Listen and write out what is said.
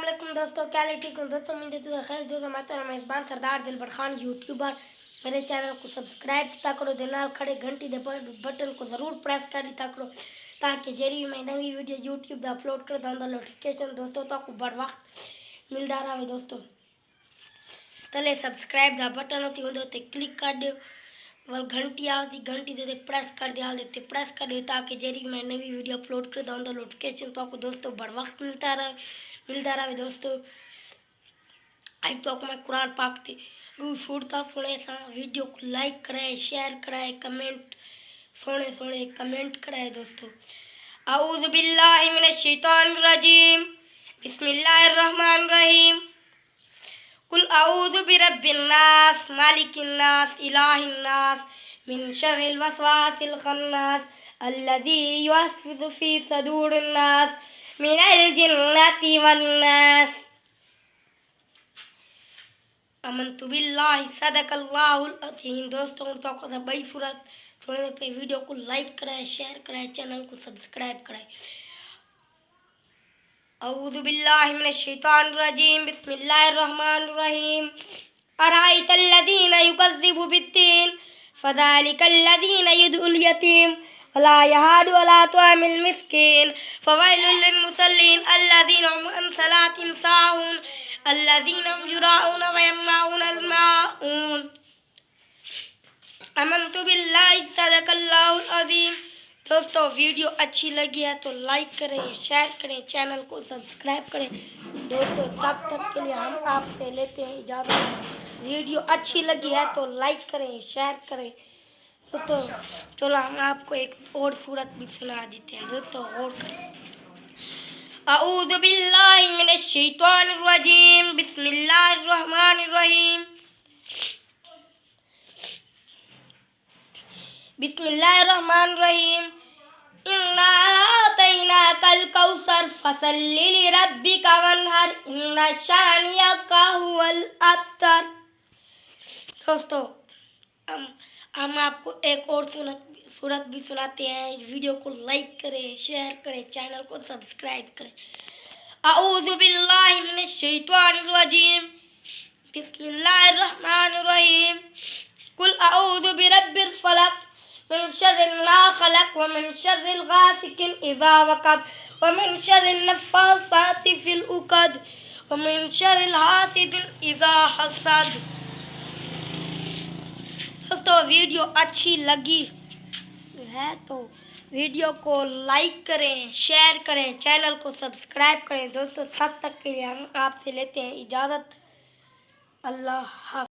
अस्सलाम दोस्तों, क्या ठीक हूँ दोस्तों। मुझे तो खैर दोस्तों, मैं मेज़बान सरदार दिलबर खान यूट्यूबर। मेरे चैनल को सब्सक्राइब किया करो, दे नाल खड़े घंटी दे बटन को ज़रूर प्रेस कर दिया करो, ताकि जरी मैं नवी वीडियो यूट्यूब दा अपलोड कर दूँ नोटिफिकेशन दोस्तों तो आपको बर वक्त मिलता रहे दोस्तों। तले सब्सक्राइब दा बटन होती होते क्लिक कर दो, वल घंटी आती घंटी दे प्रेस कर दिया देते प्रेस कर दो, ताकि जरी मैं नवी वीडियो अपलोड कर दूँ नोटिफिकेशन तो आपको दोस्तों बर वक्त मिलता रहे दोस्तों। आज तो मैं कुरान पाक थी रू छोड़ता सुने सा वीडियो को लाइक कराए, शेयर कराए, कमेंट सोने कमेंट कराए दोस्तों। औज़ु बिल्लाहि मिनश शैतानिर रजीम, बिस्मिल्लाहिर रहमानिर रहीम। कुल औज़ु बिरब्बिन नास, मालिकिन नास, इलाहिन नास, मिन शर्रिल वसवासिल खन्नास, अल्लज़ी युवस्विसु फी सदूरिन नास, मिनल जिन्नति वन नास। अमन्तु बिल्लाहि सदकल्लाहुल अज़ीम। दोस्तों तो आपको बड़ी सूरत थोड़े पे वीडियो को लाइक कराए, शेयर कराए, चैनल को सब्सक्राइब कराए। औज़ु बिल्लाहि मिनश शैतानिर रजीम, बिस्मिल्लाहिर रहमानिर रहीम। अराइतल लज़ीना युकज़्ज़िबु बिद्दीन, फ़ज़ालिकल लज़ीना यदउल यतीम वला यहादु अला तुआमिल मिस्कीन, फ़वैलुल लिल मुसल्लीन अल्लज़ीना हुम अन सलातिहिम साहून, अल्लज़ीना हुम युराऊन व यमनऊनल माऊन। आमन्तु बिल्लाहि सदकल्लाहुल अज़ीम। दोस्तों वीडियो अच्छी लगी है तो लाइक करें, शेयर करें, चैनल को सब्सक्राइब करें दोस्तों। तब तक के लिए हम आपसे लेते हैं इजाज़त। वीडियो अच्छी लगी है तो लाइक करें, शेयर करें दोस्तों। चलो हम आपको एक और सूरत भी सुना देते हैं दोस्तों, गौर करें। औज़ु बिल्लाहि मिनश शैतानिर रजीम, बिस्मिल्लाहिर रहमानिर रहीम। बिस्मिल्लाहिर रहमानिर रहीम। इन्ना आतैनाकल कौसर फसल्लि लिरब्बिका वन्हर, इन्ना शानियका हुवल अब्तर। दोस्तों हम आपको एक और सूरत भी सुनाते हैं। वीडियो को लाइक करें, शेयर करें, चैनल को सब्सक्राइब करें। औज़ु बिल्लाहि मिनश शैतानिर रजीम, बिस्मिल्लाहिर रहमानिर रहीम। कुल औज़ु बिरब्बिल फलक, मिन शर्रिल मा खलक, व मिन शर्रिल गासिकिन इज़ा वक़ब, व मिन शर्रिन नफ़्फ़ासाति फ़िल उक़द, व मिन शर्रिल हासिदिन इज़ा हसद। दोस्तों वीडियो अच्छी लगी है तो वीडियो को लाइक करें, शेयर करें, चैनल को सब्सक्राइब करें दोस्तों। तब तक के लिए हम आपसे लेते हैं इजाज़त। अल्लाह हाफ़िज़।